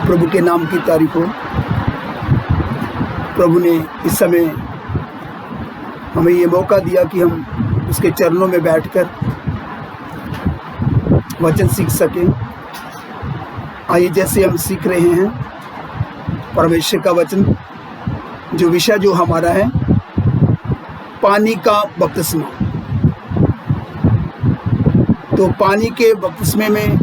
प्रभु के नाम की तारीफ हो। प्रभु ने इस समय हमें ये मौका दिया कि हम उसके चरणों में बैठकर वचन सीख सकें। आइए, जैसे हम सीख रहे हैं परमेश्वर का वचन, जो विषय जो हमारा है पानी का बपतिस्मा। तो पानी के बपतिस्मे में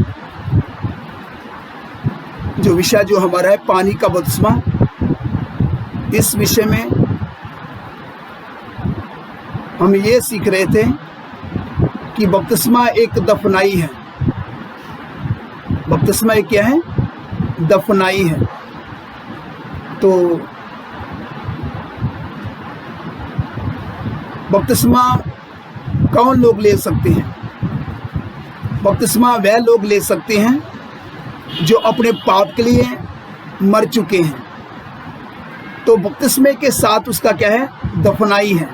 जो विषय जो हमारा है पानी का बपतिस्मा, इस विषय में हम ये सीख रहे थे कि बपतिस्मा एक दफनाई है। बपतिस्मा एक क्या है? दफनाई है। तो बपतिस्मा कौन लोग ले सकते हैं? बपतिस्मा वह लोग ले सकते हैं जो अपने पाप के लिए मर चुके हैं। तो बपतिस्मे के साथ उसका क्या है? दफनाई है।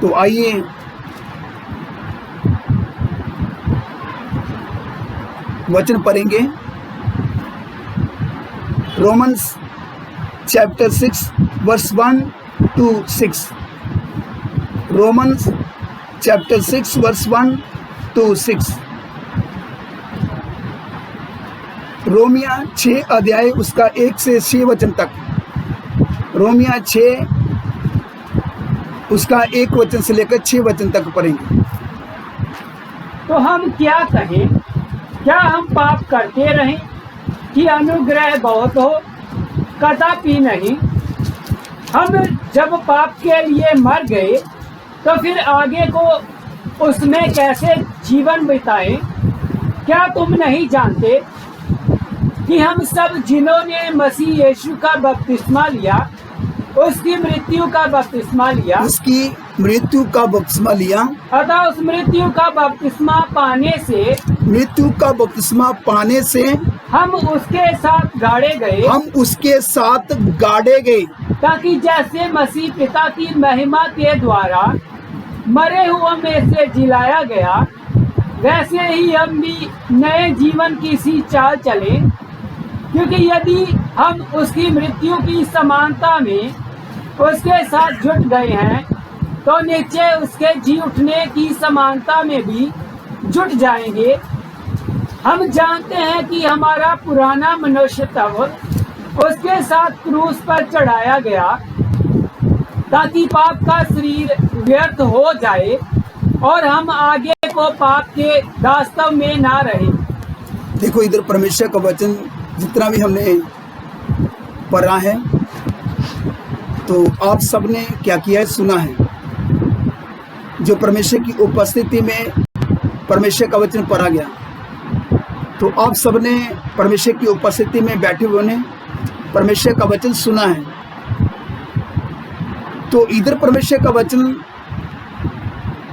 तो आइए वचन पढ़ेंगे। Romans chapter 6 verse 1 to 6। Romans chapter 6 verse 1 to 6। रोमिया 6 अध्याय उसका 1 से 6 वचन तक। रोमिया 6 उसका 1 वचन से लेकर 6 वचन तक पढ़ेंगे। तो हम क्या कहें? क्या हम पाप करते रहें कि अनुग्रह बहुत हो? कदापि नहीं। हम जब पाप के लिए मर गए तो फिर आगे को उसमें कैसे जीवन बिताएं? क्या तुम नहीं जानते कि हम सब जिन्होंने मसीह यीशु का बपतिस्मा लिया, उसकी मृत्यु का बपतिस्मा लिया, अतः उस मृत्यु का बपतिस्मा पाने से हम उसके साथ गाड़े गए, ताकि जैसे मसीह पिता की महिमा के द्वारा मरे हुओं में से जिलाया गया, वैसे ही हम भी नए जीवन की सी चाल चलें। क्योंकि यदि हम उसकी मृत्यु की समानता में उसके साथ जुट गए हैं, तो निश्चय उसके जी उठने की समानता में भी जुट जाएंगे। हम जानते हैं कि हमारा पुराना मनुष्य तब उसके साथ क्रूस पर चढ़ाया गया, ताकि पाप का शरीर व्यर्थ हो जाए और हम आगे को पाप के दास्तव में ना रहे। देखो, इधर परमेश्वर का वचन जितना भी हमने पढ़ा है, तो आप सबने क्या किया है? सुना है। जो परमेश्वर की उपस्थिति में परमेश्वर का वचन पढ़ा गया, तो आप सबने परमेश्वर की उपस्थिति में बैठे हुए ने परमेश्वर का वचन सुना है। तो इधर परमेश्वर का वचन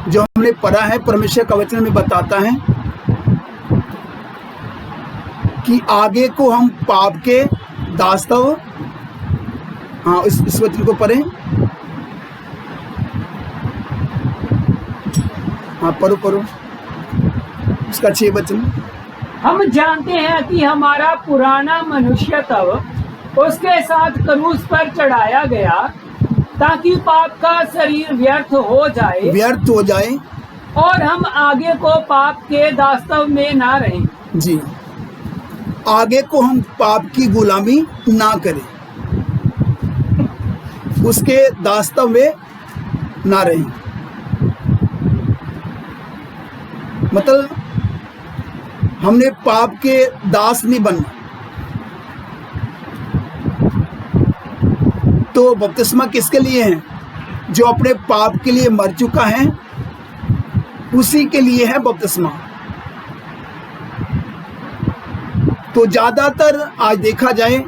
जो हमने पढ़ा है, परमेश्वर का वचन में बताता है कि आगे को हम पाप के दास्तव, हाँ, इस वचन को पढ़ें। हाँ, पढ़ो उसका 6 वचन। हम जानते हैं कि हमारा पुराना मनुष्य तब उसके साथ क्रूस पर चढ़ाया गया, ताकि पाप का शरीर व्यर्थ हो जाए और हम आगे को पाप के दास्तव में ना रहें। जी, आगे को हम पाप की गुलामी ना करें, उसके दास्तव में ना रहें। मतलब हमने पाप के दास नहीं बनना। तो बपतिस्मा किसके लिए है? जो अपने पाप के लिए मर चुका है, उसी के लिए है बपतिस्मा। तो ज्यादातर आज देखा जाए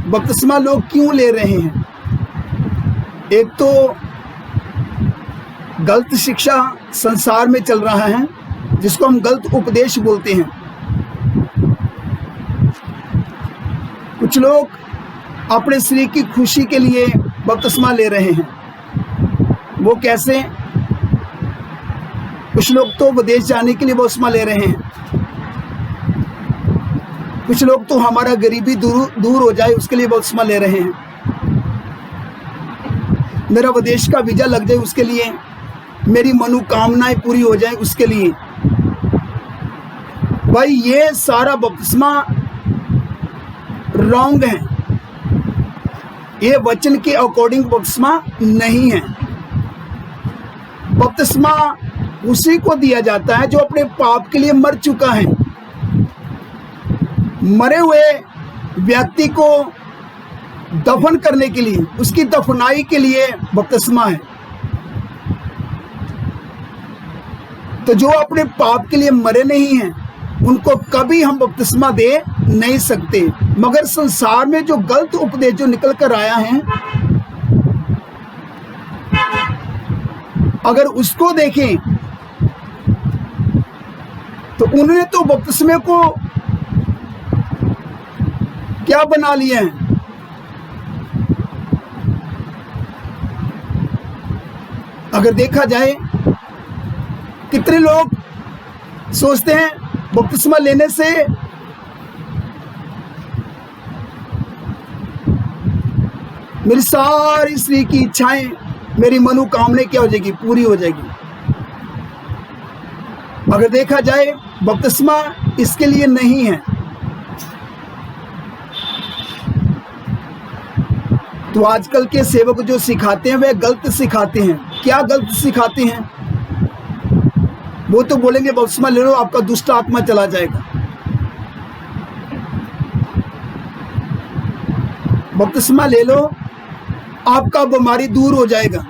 बपतिस्मा लोग क्यों ले रहे हैं? एक तो गलत शिक्षा संसार में चल रहा है, जिसको हम गलत उपदेश बोलते हैं। कुछ लोग अपने शरीर की खुशी के लिए बपतिस्मा ले रहे हैं। वो कैसे? कुछ लोग तो विदेश जाने के लिए बपतिस्मा ले रहे हैं। कुछ लोग तो हमारा गरीबी दूर हो जाए उसके लिए बपतिस्मा ले रहे हैं, मेरा विदेश का वीजा लग जाए उसके लिए, मेरी मनोकामनाएं पूरी हो जाए उसके लिए। भाई ये सारा बपतिस्मा रॉन्ग है, ये वचन के अकॉर्डिंग बपतिस्मा नहीं है। बपतिस्मा उसी को दिया जाता है जो अपने पाप के लिए मर चुका है। मरे हुए व्यक्ति को दफन करने के लिए, उसकी दफनाई के लिए बपतिस्मा है। तो जो अपने पाप के लिए मरे नहीं हैं उनको कभी हम बपतिस्मा दे नहीं सकते। मगर संसार में जो गलत उपदेश जो निकल कर आया है, अगर उसको देखें तो उन्होंने तो बपतिस्मे को क्या बना लिया है, अगर देखा जाए कितने लोग सोचते हैं बपतिस्मा लेने से मेरी सारी स्त्री की इच्छाएं, मेरी मनोकामनाएं क्या हो जाएगी, पूरी हो जाएगी। अगर देखा जाए बपतिस्मा इसके लिए नहीं है। तो आजकल के सेवक जो सिखाते हैं वे गलत सिखाते हैं। क्या गलत सिखाते हैं? वो तो बोलेंगे बपतिस्मा ले लो आपका दुष्ट आत्मा चला जाएगा, बपतिस्मा ले लो आपका बीमारी दूर हो जाएगा,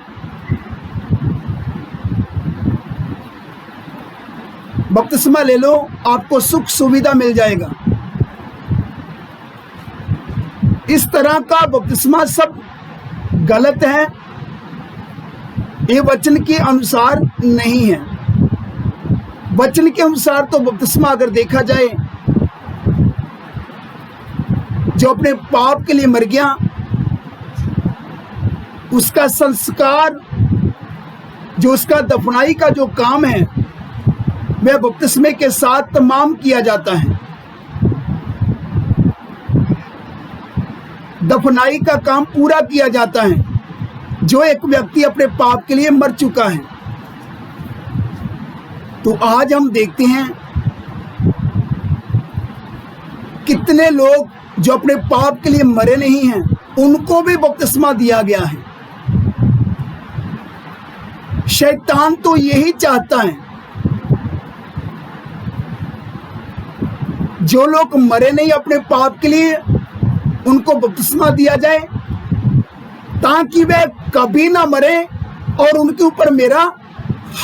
बपतिस्मा ले लो आपको सुख सुविधा मिल जाएगा। इस तरह का बपतिस्मा सब गलत है, ये वचन के अनुसार नहीं है। वचन के अनुसार तो बपतिस्मा अगर देखा जाए, जो अपने पाप के लिए मर गया उसका संस्कार, जो उसका दफनाई का जो काम है वह बपतिस्मे के साथ तमाम किया जाता है। दफनाई का काम पूरा किया जाता है जो एक व्यक्ति अपने पाप के लिए मर चुका है। तो आज हम देखते हैं कितने लोग जो अपने पाप के लिए मरे नहीं हैं उनको भी बपतिस्मा दिया गया है। शैतान तो यही चाहता है जो लोग मरे नहीं अपने पाप के लिए उनको बपतिस्मा दिया जाए ताकि वे कभी ना मरे और उनके ऊपर मेरा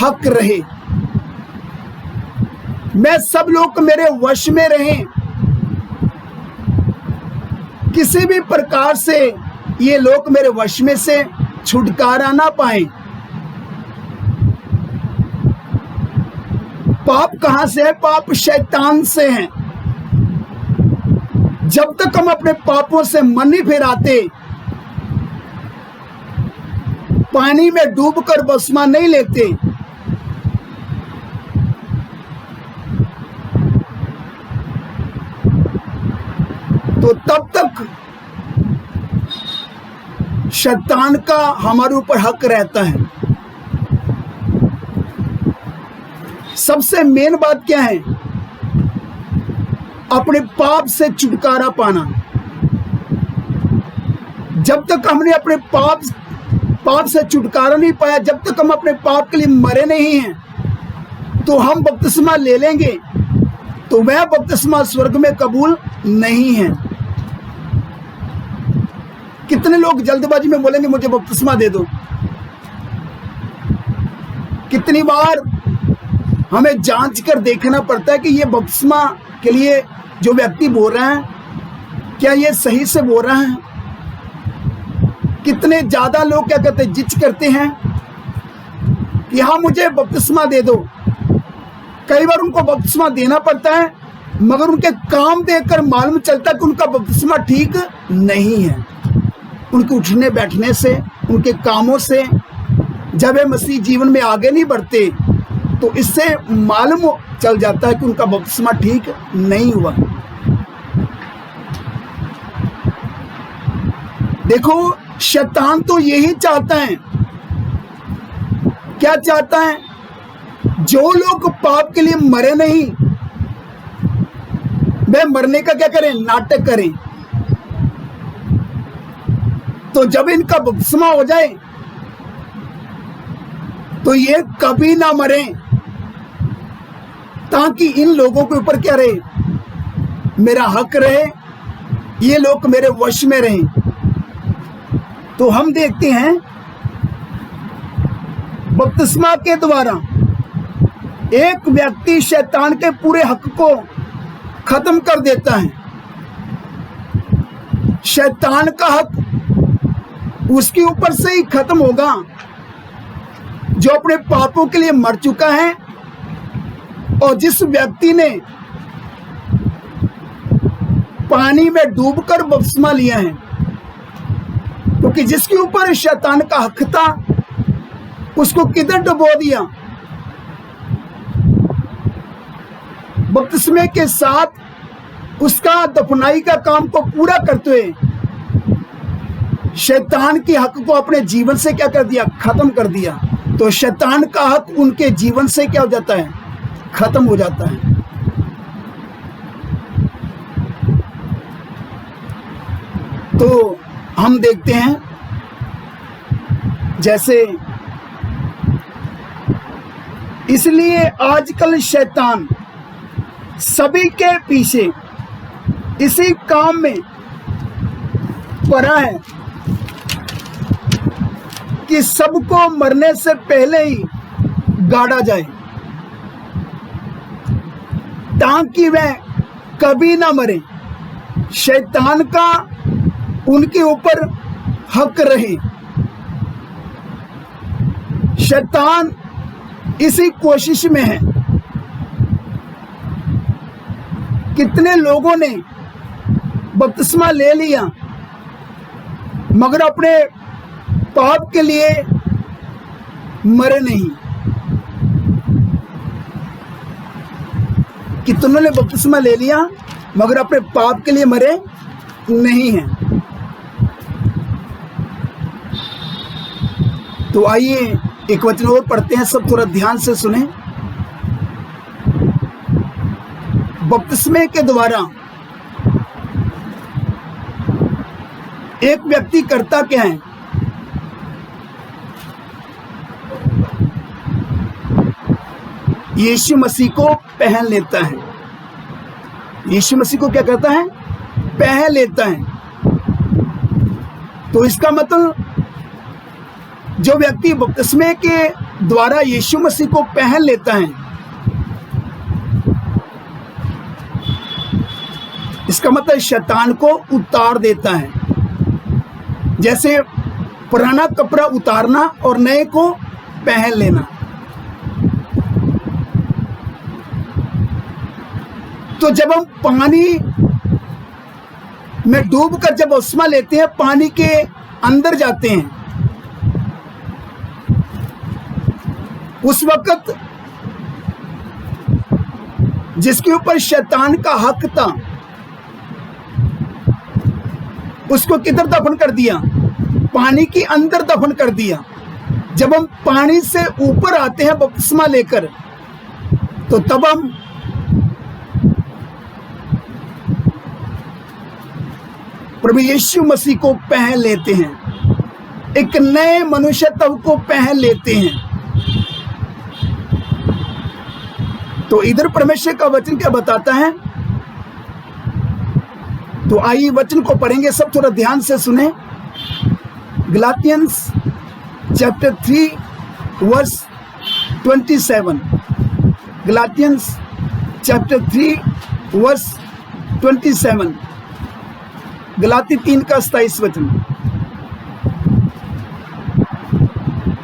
हक रहे, मैं सब लोग मेरे वश में रहें, किसी भी प्रकार से ये लोग मेरे वश में से छुटकारा ना पाए। पाप कहां से है? पाप शैतान से है। जब तक हम अपने पापों से मन नहीं फिराते, पानी में डूबकर बपतिस्मा नहीं लेते, तो तब तक शैतान का हमारे ऊपर हक रहता है। सबसे मेन बात क्या है? अपने पाप से छुटकारा पाना। जब तक हमने अपने पाप से छुटकारा नहीं पाया, जब तक हम अपने पाप के लिए मरे नहीं हैं, तो हम बपतिस्मा ले लेंगे तो वह बपतिस्मा स्वर्ग में कबूल नहीं है। कितने लोग जल्दबाजी में बोलेंगे मुझे बपतिस्मा दे दो। कितनी बार हमें जांच कर देखना पड़ता है कि ये बपतिस्मा के लिए जो व्यक्ति बोल रहा है क्या ये सही से बोल रहा है। कितने ज्यादा लोग क्या कहते हैं, जिद करते हैं कि हाँ मुझे बपतिस्मा दे दो। कई बार उनको बपतिस्मा देना पड़ता है मगर उनके काम देखकर मालूम चलता है कि उनका बपतिस्मा ठीक नहीं है। उनके उठने बैठने से, उनके कामों से, जब वे मसीह जीवन में आगे नहीं बढ़ते तो इससे मालूम चल जाता है कि उनका बपतिस्मा ठीक नहीं हुआ। देखो, शैतान तो यही चाहता है। क्या चाहता है? जो लोग पाप के लिए मरे नहीं, वे मरने का क्या करें? नाटक करें। तो जब इनका बपतिस्मा हो जाए तो ये कभी ना मरे, ताकि इन लोगों के ऊपर क्या रहे? मेरा हक रहे, ये लोग मेरे वश में रहें। तो हम देखते हैं बपतिस्मा के द्वारा एक व्यक्ति शैतान के पूरे हक को खत्म कर देता है। शैतान का हक उसके ऊपर से ही खत्म होगा जो अपने पापों के लिए मर चुका है, और जिस व्यक्ति ने पानी में डूबकर बपतिस्मा लिया है, क्योंकि जिसके ऊपर शैतान का हक था उसको किधर डुबो दिया? बपतिस्मे के साथ उसका दफनाई का काम को पूरा करते हुए शैतान के हक को अपने जीवन से क्या कर दिया? खत्म कर दिया। तो शैतान का हक उनके जीवन से क्या हो जाता है? खत्म हो जाता है। तो हम देखते हैं जैसे, इसलिए आजकल शैतान सभी के पीछे इसी काम में पड़ा है कि सबको मरने से पहले ही गाड़ा जाए, ताकि वह कभी ना मरे। शैतान का उनके ऊपर हक रहे। शैतान इसी कोशिश में है। कितने लोगों ने बपतिस्मा ले लिया मगर अपने पाप के लिए मरे नहीं। कितनों ने बपतिस्मा ले लिया मगर अपने पाप के लिए मरे नहीं हैं। तो आइए एक वचन और पढ़ते हैं, सब थोड़ा ध्यान से सुने। बपतिस्मे के द्वारा एक व्यक्ति करता क्या है? यीशु मसीह को पहन लेता है। यीशु मसीह को क्या करता है? पहन लेता है। तो इसका मतलब जो व्यक्ति बपतिस्मे के द्वारा यीशु मसीह को पहन लेता है, इसका मतलब शैतान को उतार देता है। जैसे पुराना कपड़ा उतारना और नए को पहन लेना। तो जब हम पानी में डूबकर जब बपतिस्मा लेते हैं, पानी के अंदर जाते हैं, उस वक्त जिसके ऊपर शैतान का हक था उसको किधर दफन कर दिया? पानी के अंदर दफन कर दिया। जब हम पानी से ऊपर आते हैं बपतिस्मा लेकर, तो तब हम प्रभु यीशु मसीह को पहन लेते हैं। एक नए मनुष्यत्व को पहन लेते हैं। तो इधर परमेश्वर का वचन क्या बताता है? तो आइए वचन को पढ़ेंगे, सब थोड़ा ध्यान से सुने। Galatians chapter 3 verse 27। Galatians chapter 3 verse 27। गलाती 3 का 27 वचन।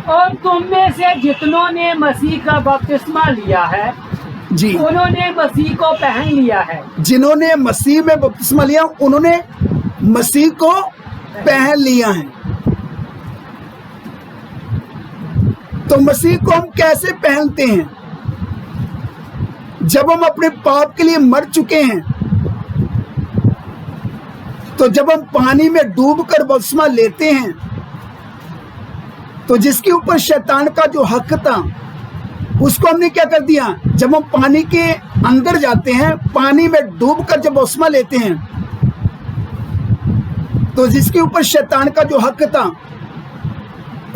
और तुम में से जितनों ने मसीह का बपतिस्मा लिया है जी, उन्होंने मसीह को पहन लिया है। जिन्होंने मसीह में बपतिस्मा लिया उन्होंने मसीह को पहन लिया है। तो मसीह को हम कैसे पहनते हैं? जब हम अपने पाप के लिए मर चुके हैं तो जब हम पानी में डूबकर बपतिस्मा लेते हैं तो जिसके ऊपर शैतान का जो हक था उसको हमने क्या कर दिया। जब हम पानी के अंदर जाते हैं, पानी में डूबकर जब बपतिस्मा लेते हैं तो जिसके ऊपर शैतान का जो हक था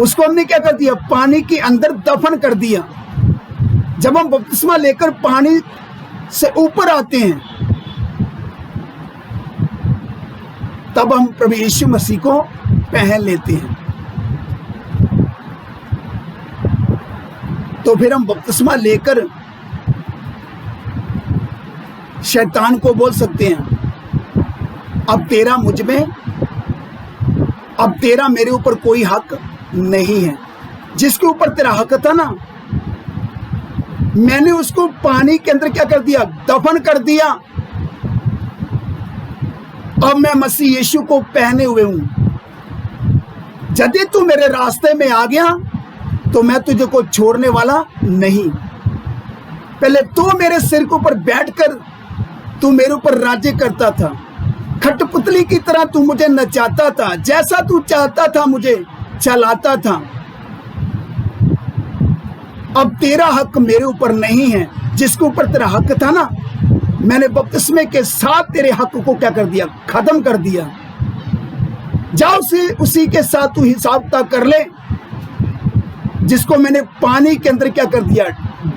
उसको हमने क्या कर दिया, पानी के अंदर दफन कर दिया। जब हम बपतिस्मा लेकर पानी से ऊपर आते हैं तब हम प्रभु यीशु मसीह को पहन लेते हैं। तो फिर हम बपतिस्मा लेकर शैतान को बोल सकते हैं, अब तेरा मुझ में, अब तेरा मेरे ऊपर कोई हक नहीं है। जिसके ऊपर तेरा हक था ना, मैंने उसको पानी के अंदर क्या कर दिया, दफन कर दिया। अब मैं मसीह यीशु को पहने हुए हूं। यदि तू मेरे रास्ते में आ गया तो मैं तुझे को छोड़ने वाला नहीं। पहले तू मेरे सिर के ऊपर बैठकर तू मेरे ऊपर राज्य करता था, खटपुतली की तरह तू मुझे नचाता था, जैसा तू चाहता था मुझे चलाता था। अब तेरा हक मेरे ऊपर नहीं है। जिसके ऊपर तेरा हक था ना, मैंने बपतिस्मे के साथ तेरे हक को क्या कर दिया, खत्म कर दिया। जाओ से उसी के साथ तू हिसाब किताब कर ले जिसको मैंने पानी के अंदर क्या कर दिया,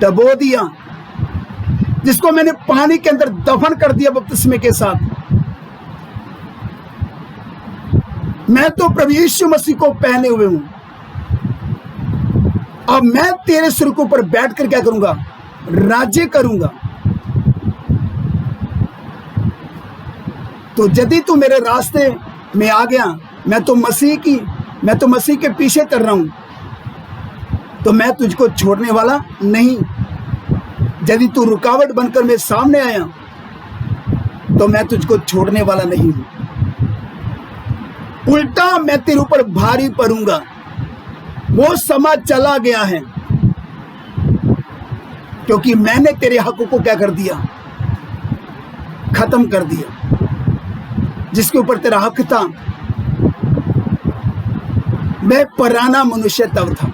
डबो दिया, जिसको मैंने पानी के अंदर दफन कर दिया बपतिस्मे के साथ। मैं तो प्रभु यीशु मसीह को पहने हुए हूं। अब मैं तेरे सिर के ऊपर बैठकर क्या करूंगा, राज्य करूंगा। तो यदि तू मेरे रास्ते में आ गया, मैं तो मसीह के पीछे कर रहा हूं, तो मैं तुझको छोड़ने वाला नहीं। यदि तू रुकावट बनकर मेरे सामने आया तो मैं तुझको छोड़ने वाला नहीं हूं। उल्टा मैं तेरे ऊपर भारी पड़ूंगा। वो समय चला गया है क्योंकि मैंने तेरे हक को क्या कर दिया, खत्म कर दिया। जिसके ऊपर तेरा हक था, मैं पुराना मनुष्य तब था,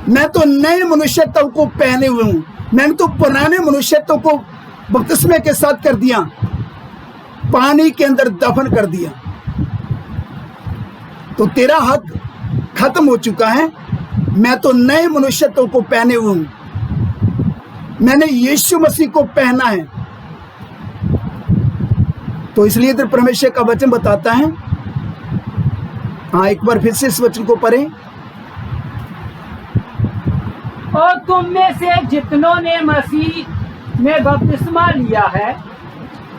मैं तो नए मनुष्यत्व को पहने हुए हूं। मैंने तो पुराने मनुष्यत्व को बपतिस्मे के साथ कर दिया, पानी के अंदर दफन कर दिया। तो तेरा हक खत्म हो चुका है। मैं तो नए मनुष्यत्व को पहने हुए हूं। मैंने यीशु मसीह को पहना है। तो इसलिए तो परमेश्वर का वचन बताता है, हाँ एक बार फिर से इस वचन को पढ़ें। और तुम में से जितनों ने मसीह में बपतिस्मा लिया है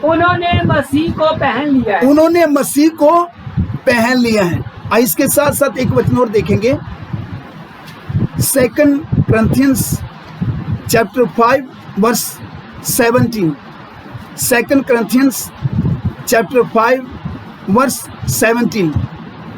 उन्होंने मसीह को पहन लिया है। उन्होंने मसीह को पहन लिया है। इसके साथ साथ एक वचन और देखेंगे, 2 Corinthians chapter 5 verse 17। 2 Corinthians chapter 5 verse 17।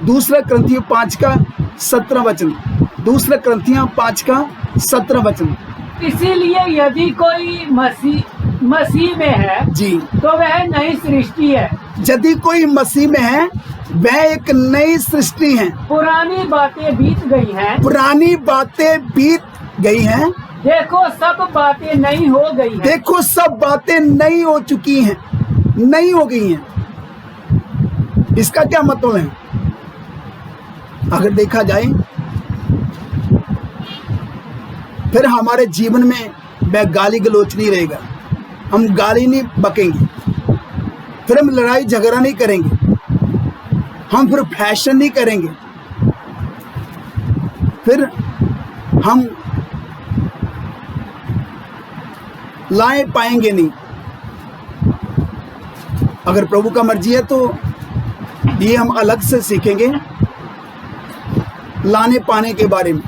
2 Corinthians 5 का 17 वचन। 2 Corinthians 5 का 17 वचन। इसीलिए यदि कोई मसीह में है जी, तो वह नई सृष्टि है। यदि कोई मसीह में है वह एक नई सृष्टि है। पुरानी बातें बीत गई हैं, पुरानी बातें बीत गई हैं, देखो सब बातें नई हो गई हैं। देखो सब बातें नई हो चुकी हैं, नई हो गई हैं। इसका क्या मतलब है? अगर देखा जाए फिर हमारे जीवन में वह गाली गलोच नहीं रहेगा, हम गाली नहीं बकेंगे, फिर हम लड़ाई झगड़ा नहीं करेंगे, हम फिर फैशन नहीं करेंगे, फिर हम लाए पाएंगे नहीं। अगर प्रभु का मर्जी है तो ये हम अलग से सीखेंगे लाने पाने के बारे में।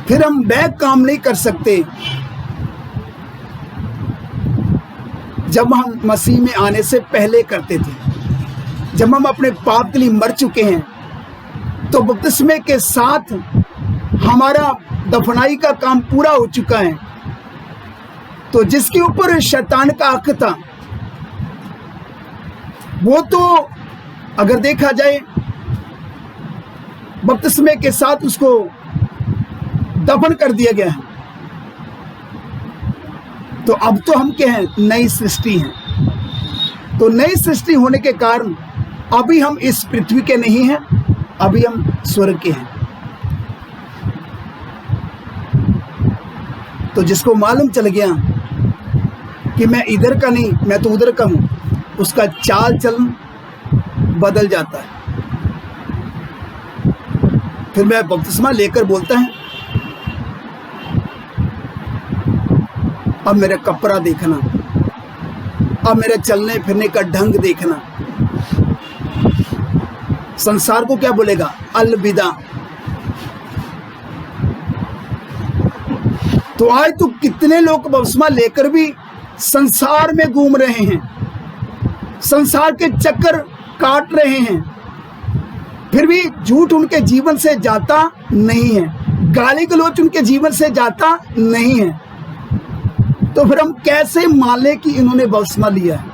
फिर हम वह काम नहीं कर सकते जब हम मसीह में आने से पहले करते थे। जब हम अपने पाप के लिए मर चुके हैं तो बपतिस्मे के साथ हमारा दफनाई का काम पूरा हो चुका है। तो जिसके ऊपर शैतान का हक था, वो तो अगर देखा जाए बपतिस्मे के साथ उसको दफन कर दिया गया है। तो अब तो हम क्या हैं, नई सृष्टि हैं। तो नई सृष्टि होने के कारण अभी हम इस पृथ्वी के नहीं हैं, अभी हम स्वर्ग के हैं। तो जिसको मालूम चल गया कि मैं इधर का नहीं, मैं तो उधर का हूं, उसका चाल चलन बदल जाता है। फिर मैं बपतिस्मा लेकर बोलता है, अब मेरा कपड़ा देखना, अब मेरे चलने फिरने का ढंग देखना। संसार को क्या बोलेगा? अलविदा। तो आज तो कितने लोग बपतिस्मा लेकर भी संसार में घूम रहे हैं, संसार के चक्कर काट रहे हैं, फिर भी झूठ उनके जीवन से जाता नहीं है, गाली गलौज उनके जीवन से जाता नहीं है। तो फिर हम कैसे मान लें कि इन्होंने बपतिस्मा लिया है?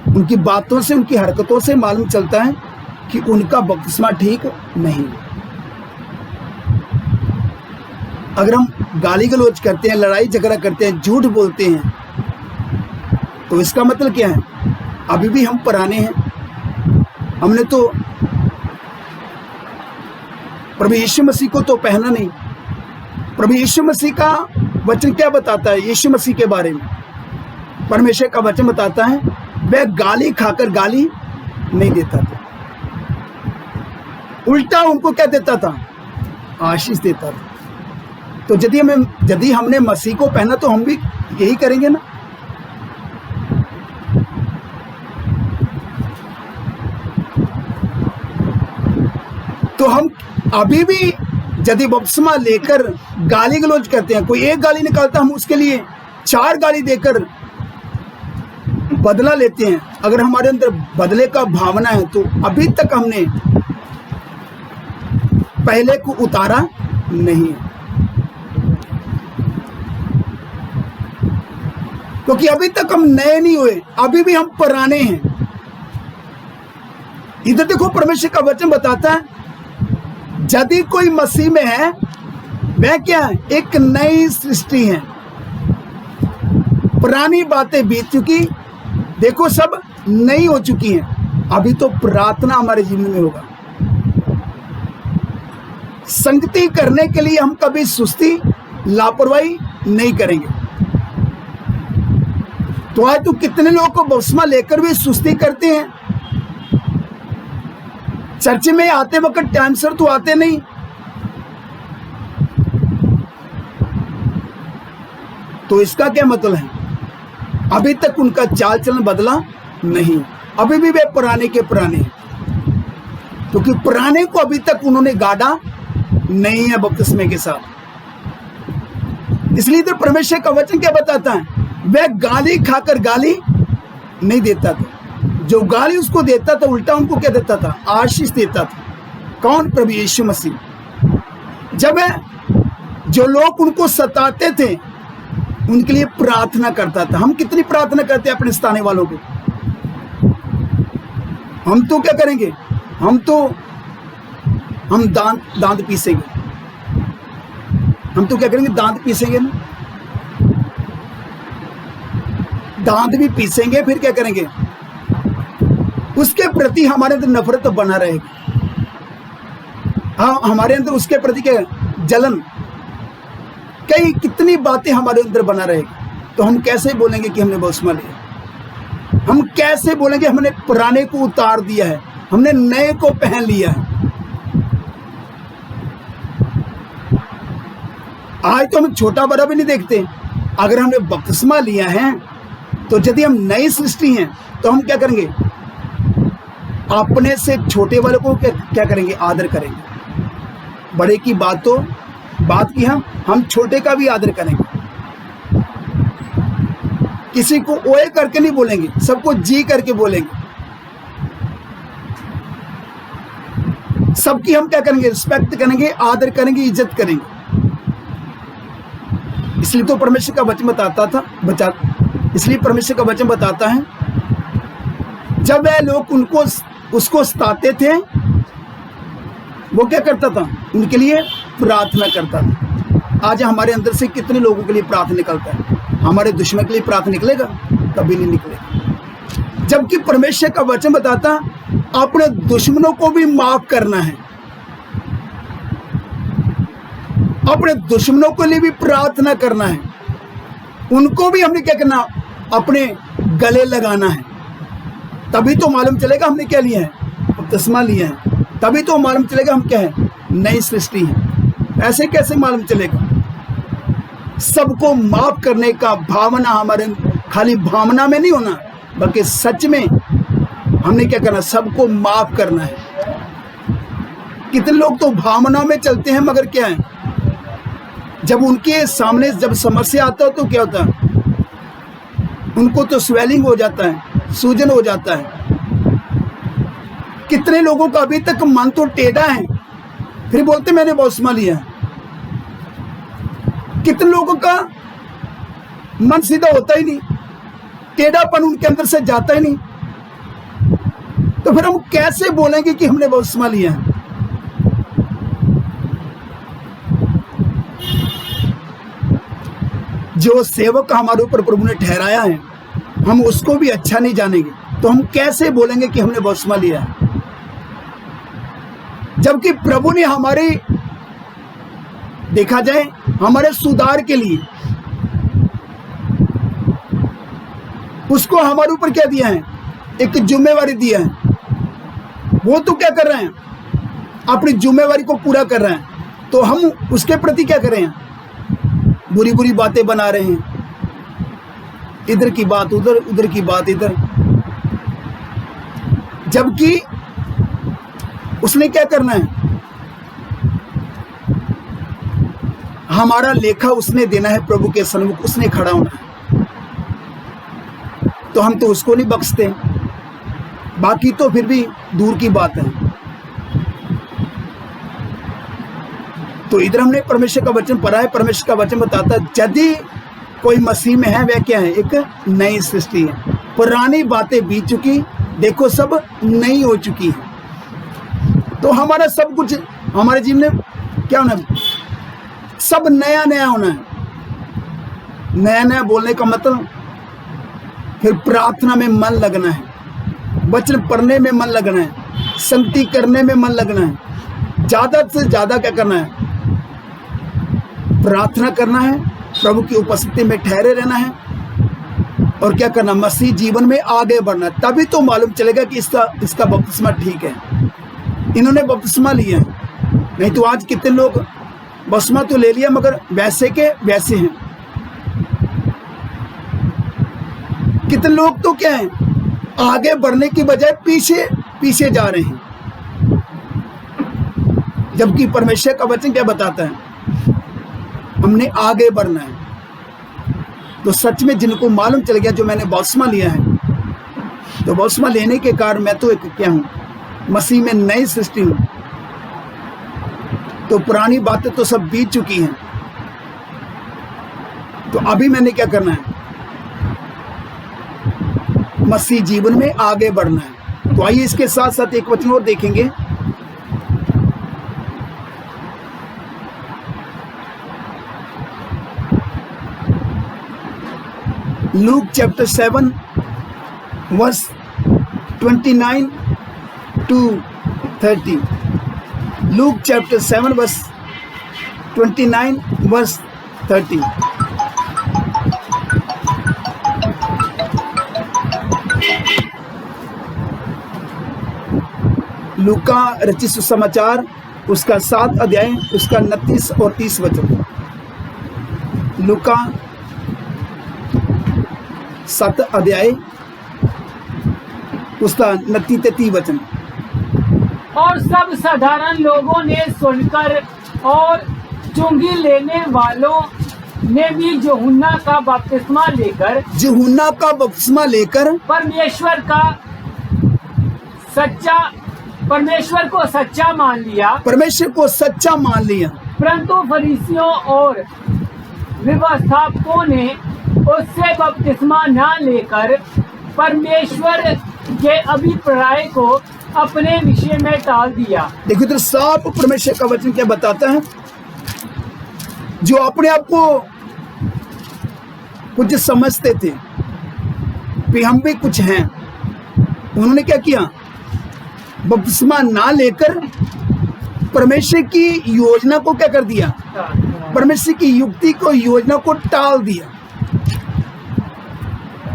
उनकी बातों से, उनकी हरकतों से मालूम चलता है कि उनका बपतिस्मा ठीक नहीं। अगर हम गाली गलौज करते हैं, लड़ाई झगड़ा करते हैं, झूठ बोलते हैं, तो इसका मतलब क्या है? अभी भी हम पुराने हैं। हमने तो प्रभु यीशु मसीह को तो पहना नहीं। प्रभु यीशु मसीह का वचन क्या बताता है यीशु मसीह के बारे में? परमेश्वर का वचन बताता है, वह गाली खाकर गाली नहीं देता था, उल्टा उनको क्या देता था? आशीष देता था। तो यदि हमने मसीह को पहना तो हम भी यही करेंगे ना। तो हम अभी भी यदि बपतिस्मा लेकर गाली गलौज करते हैं, कोई एक गाली निकालता, हम उसके लिए 4 गाली देकर बदला लेते हैं। अगर हमारे अंदर बदले का भावना है तो अभी तक हमने पहले को उतारा नहीं, क्योंकि अभी तक हम नए नहीं हुए, अभी भी हम पुराने हैं। इधर देखो, परमेश्वर का वचन बताता है, यदि कोई मसीह में है, वह क्या है? एक नई सृष्टि है। पुरानी बातें बीत चुकी, देखो सब नई हो चुकी हैं। अभी तो प्रार्थना हमारे जीवन में होगा। संगति करने के लिए हम कभी सुस्ती, लापरवाही नहीं करेंगे। तो आज तो कितने लोगों को बपतिस्मा लेकर भी सुस्ती करते हैं। चर्च में आते वक्त टाइम सर तो आते नहीं। तो इसका क्या मतलब है? अभी तक उनका चाल चलन बदला नहीं, अभी भी वे पुराने के पुराने हैं, क्योंकि पुराने को अभी तक उन्होंने गाड़ा नहीं है बपतिस्मे के साथ। इसलिए तो परमेश्वर का वचन क्या बताता है? वह गाली खाकर गाली नहीं देता था। जो गाली उसको देता था, उल्टा उनको क्या देता था? आशीष देता था। कौन? प्रभु यीशु मसीह। जब जो लोग उनको सताते थे, उनके लिए प्रार्थना करता था। हम कितनी प्रार्थना करते हैं अपने सताने वालों को? हम तो क्या करेंगे? हम दांत पीसेंगे। हम तो क्या करेंगे? दांत पीसेंगे ना, दांत भी पीसेंगे। फिर क्या करेंगे? उसके प्रति हमारे अंदर नफरत तो बना रहेगी। हाँ, हमारे अंदर उसके प्रति क्या? जलन, कई कितनी बातें हमारे अंदर बना रहेगी। तो हम कैसे बोलेंगे कि हमने बपतिस्मा लिया? हम कैसे बोलेंगे हमने पुराने को उतार दिया है, हमने नए को पहन लिया है? आज तो हम छोटा बड़ा भी नहीं देखते। अगर हमने बपतिस्मा लिया है तो यदि हम नई सृष्टि हैं तो हम क्या करेंगे? अपने से छोटे वालों को क्या करेंगे? आदर करेंगे। बड़े की बात की हम छोटे का भी आदर करेंगे। किसी को ओए करके नहीं बोलेंगे, सबको जी करके बोलेंगे। सबकी हम क्या करेंगे? रिस्पेक्ट करेंगे, आदर करेंगे, इज्जत करेंगे। इसलिए तो परमेश्वर का वचन इसलिए परमेश्वर का वचन बताता है, जब वह लोग उसको सताते थे, वो क्या करता था? उनके लिए प्रार्थना करता था। आज हमारे अंदर से कितने लोगों के लिए प्रार्थना निकलता है? हमारे दुश्मन के लिए प्रार्थना निकलेगा? कभी नहीं निकलेगा। जबकि परमेश्वर का वचन बताता अपने दुश्मनों को भी माफ करना है, अपने दुश्मनों के लिए भी प्रार्थना करना है, उनको भी हमने क्या करना? अपने गले लगाना है। तभी तो मालूम चलेगा हमने क्या लिया है, बपतिस्मा लिया है। तभी तो मालूम चलेगा हम क्या है, नई सृष्टि है। ऐसे कैसे मालूम चलेगा? सबको माफ करने का भावना हमारे खाली भावना में नहीं होना, बल्कि सच में हमने क्या करना? सबको माफ करना है। कितने लोग तो भावना में चलते हैं, मगर क्या है, जब उनके सामने जब समस्या आता है तो क्या होता है? उनको तो स्वेलिंग हो जाता है, सूजन हो जाता है। कितने लोगों का अभी तक मन तो टेढ़ा है, फिर बोलते मैंने बपतिस्मा लिया है। कितने लोगों का मन सीधा होता ही नहीं, टेढ़ापन उनके अंदर से जाता ही नहीं, तो फिर हम कैसे बोलेंगे कि हमने बपतिस्मा लिया है? जो सेवक हमारे ऊपर प्रभु ने ठहराया है, हम उसको भी अच्छा नहीं जानेंगे, तो हम कैसे बोलेंगे कि हमने बपतिस्मा लिया है? जबकि प्रभु ने हमारे, देखा जाए, हमारे सुधार के लिए उसको हमारे ऊपर क्या दिया है? एक जिम्मेवारी दिया है। वो तो क्या कर रहे हैं? अपनी जिम्मेवारी को पूरा कर रहे हैं, तो हम उसके प्रति क्या कर रहे हैं? बुरी बुरी बातें बना रहे हैं, इधर की बात उधर, उधर की बात इधर। जबकि उसने क्या करना है? हमारा लेखा उसने देना है, प्रभु के सन्मुख उसने खड़ा होना है। तो हम तो उसको नहीं बख्शते, बाकी तो फिर भी दूर की बात है। तो इधर हमने परमेश्वर का वचन पढ़ा है। परमेश्वर का वचन बताता है, यदि कोई मसीह में है, वह क्या है? एक नई सृष्टि है। पुरानी बातें बीत चुकी, देखो सब नई हो चुकी है। तो हमारा सब कुछ हमारे जीवन में क्या होना है? सब नया नया होना है। नया नया बोलने का मतलब फिर प्रार्थना में मन लगना है, वचन पढ़ने में मन लगना है, संगति करने में मन लगना है, ज्यादा से ज्यादा क्या करना है? प्रार्थना करना है, प्रभु की उपस्थिति में ठहरे रहना है, और क्या करना? मसीह जीवन में आगे बढ़ना। तभी तो मालूम चलेगा कि इसका बपतिस्मा ठीक है, इन्होंने बपतिस्मा लिया है। नहीं तो आज कितने लोग बपतिस्मा तो ले लिया, मगर वैसे के वैसे हैं। कितने लोग तो क्या है? आगे बढ़ने की बजाय पीछे पीछे जा रहे हैं। जबकि परमेश्वर का वचन क्या बताता है? हमने आगे बढ़ना है। तो सच में जिनको मालूम चल गया जो मैंने बपतिस्मा लिया है, तो बपतिस्मा लेने के कारण मैं तो एक क्या हूं? मसीह में नई सृष्टि हूं। तो पुरानी बातें तो सब बीत चुकी हैं, तो अभी मैंने क्या करना है? मसीह जीवन में आगे बढ़ना है। तो आइए इसके साथ साथ एक वचन और देखेंगे। Luke chapter 7 verse 29 to 30। Luke chapter 7 verse 29 verse 30। लूका रचित सुसमाचार उसका 7 अध्याय उसका 29 और 30 वचन। लूका 7 अध्याय उसका 29-30 वचन। और सब साधारण लोगों ने सुनकर और चुंगी लेने वालों ने भी यूहन्ना का बपतिस्मा लेकर परमेश्वर को सच्चा मान लिया। परंतु फरीसियों व्यवस्थापकों ने उससे बपतिस्मा न लेकर परमेश्वर के अभिप्राय को अपने विषय में टाल दिया। देखो इधर साफ परमेश्वर का वचन क्या बताता है, जो अपने आप को कुछ समझते थे कि हम भी कुछ हैं, उन्होंने क्या किया, बपतिस्मा ना लेकर परमेश्वर की योजना को क्या कर दिया, परमेश्वर की युक्ति को, योजना को टाल दिया।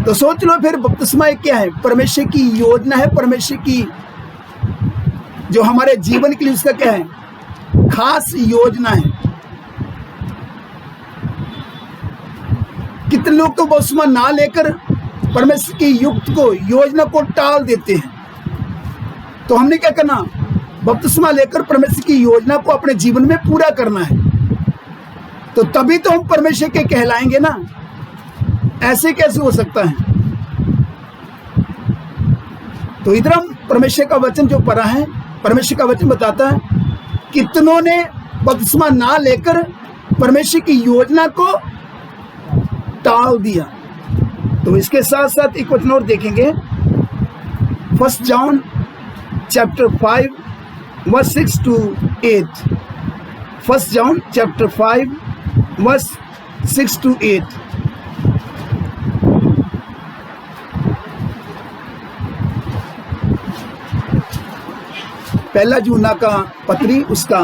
तो सोच लो फिर बपतिस्मा क्या है, परमेश्वर की योजना है, परमेश्वर की जो हमारे जीवन के लिए उसका क्या है, खास योजना है। कितने लोग तो बपतिस्मा ना लेकर परमेश्वर की युक्ति को, योजना को टाल देते हैं। तो हमने क्या करना, बपतिस्मा लेकर परमेश्वर की योजना को अपने जीवन में पूरा करना है। तो तभी तो हम परमेश्वर के कहलाएंगे ना, ऐसे कैसे हो सकता है। तो इधर हम परमेश्वर का वचन जो पढ़ा है, परमेश्वर का वचन बताता है कितनों ने बपतिस्मा ना लेकर परमेश्वर की योजना को टाल दिया। तो इसके साथ साथ एक वचन और देखेंगे, 1 John chapter 5 verse 6 to 8। 1 John chapter 5 verse 6 to 8। पहला यूहन्ना का पत्री उसका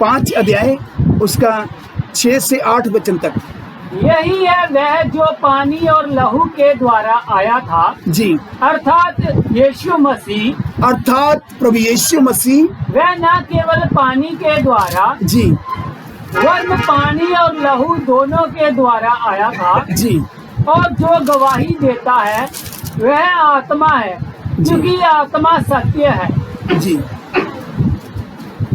5 अध्याय उसका 6 से 8 वचन तक। यही है वह जो पानी और लहू के द्वारा आया था, जी, अर्थात यीशु मसीह, अर्थात प्रभु यीशु मसीह, वह न केवल पानी के द्वारा जी, वरन पानी और लहू दोनों के द्वारा आया था, जी, और जो गवाही देता है वह आत्मा है, क्योंकि आत्मा सत्य है। जी,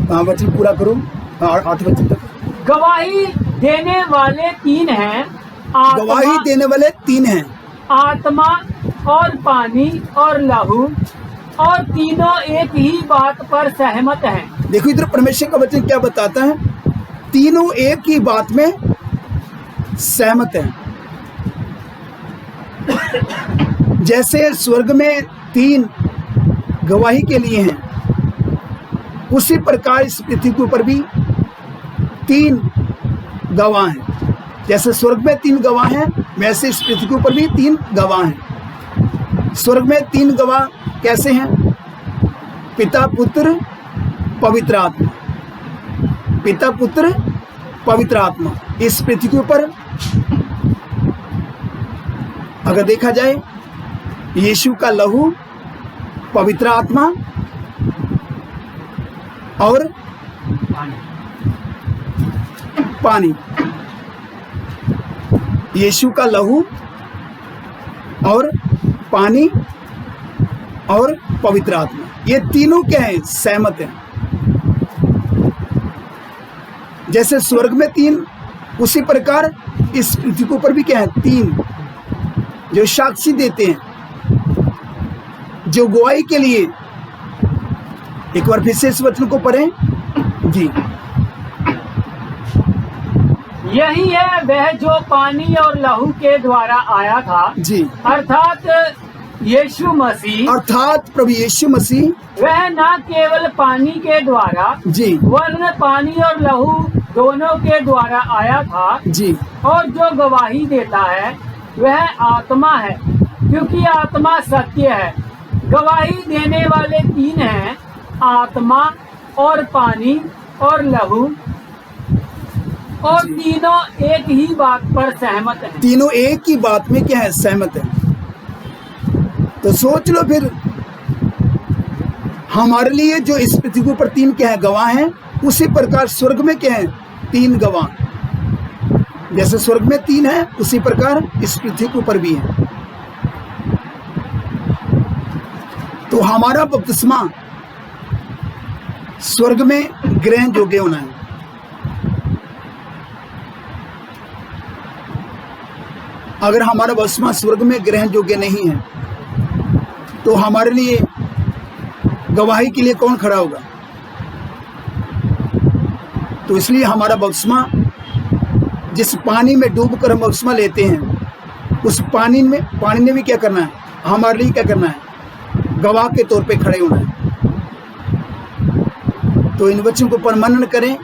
हाँ वचन पूरा करो, 8 वचन तक। गवाही देने वाले 3 हैं, गवाही आत्मा, देने वाले 3 हैं, आत्मा और पानी और लहू, और तीनों एक ही बात पर सहमत हैं। देखो इधर परमेश्वर का वचन क्या बताता है, तीनों एक ही बात में सहमत हैं। जैसे स्वर्ग में 3 गवाही के लिए हैं, उसी प्रकार इस पृथ्वी के ऊपर भी 3 गवाह हैं। जैसे स्वर्ग में 3 गवाह हैं, वैसे इस पृथ्वी के ऊपर भी 3 गवाह हैं। स्वर्ग में 3 गवाह कैसे हैं, पिता, पुत्र, पवित्र आत्मा। पिता, पुत्र, पवित्र आत्मा। इस पृथ्वी के ऊपर अगर देखा जाए, यीशु का लहू, पवित्र आत्मा और पानी। यीशु का लहू और पानी और पवित्र आत्मा, ये तीनों क्या है, सहमत हैं। जैसे स्वर्ग में 3, उसी प्रकार इस पृथ्वी के ऊपर भी क्या है, 3 जो साक्षी देते हैं, जो गवाही के लिए। एक बार फिर से इस वचन को पढ़ें जी। यही है वह जो पानी और लहू के द्वारा आया था, जी, अर्थात यीशु मसीह, अर्थात प्रभु यीशु मसीह, वह न केवल पानी के द्वारा, जी, वरन पानी और लहू दोनों के द्वारा आया था, जी, और जो गवाही देता है वह आत्मा है, क्योंकि आत्मा सत्य है। गवाही देने वाले 3 हैं, आत्मा और पानी और लहू, और तीनों एक ही बात पर सहमत हैं। तीनों एक ही बात में क्या है, सहमत है। तो सोच लो फिर, हमारे लिए जो इस पृथ्वी के ऊपर 3 क्या है, गवाह हैं, उसी प्रकार स्वर्ग में क्या है, 3 गवाह। जैसे स्वर्ग में 3 है, उसी प्रकार इस पृथ्वी के ऊपर भी है। तो हमारा बपतिस्मा स्वर्ग में ग्रहण योग्य होना है। अगर हमारा बपतिस्मा स्वर्ग में ग्रहण योग्य नहीं है, तो हमारे लिए गवाही के लिए कौन खड़ा होगा। तो इसलिए हमारा बपतिस्मा जिस पानी में डूबकर हम बपतिस्मा लेते हैं, उस पानी ने भी क्या करना है, हमारे लिए क्या करना है, गवाह के तौर पे खड़े होना है। तो इन वचनों को परमानन करें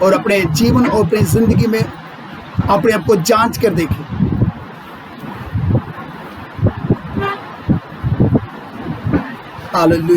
और अपने जीवन और अपनी जिंदगी में अपने आप को जांच कर देखें। हालेलुया।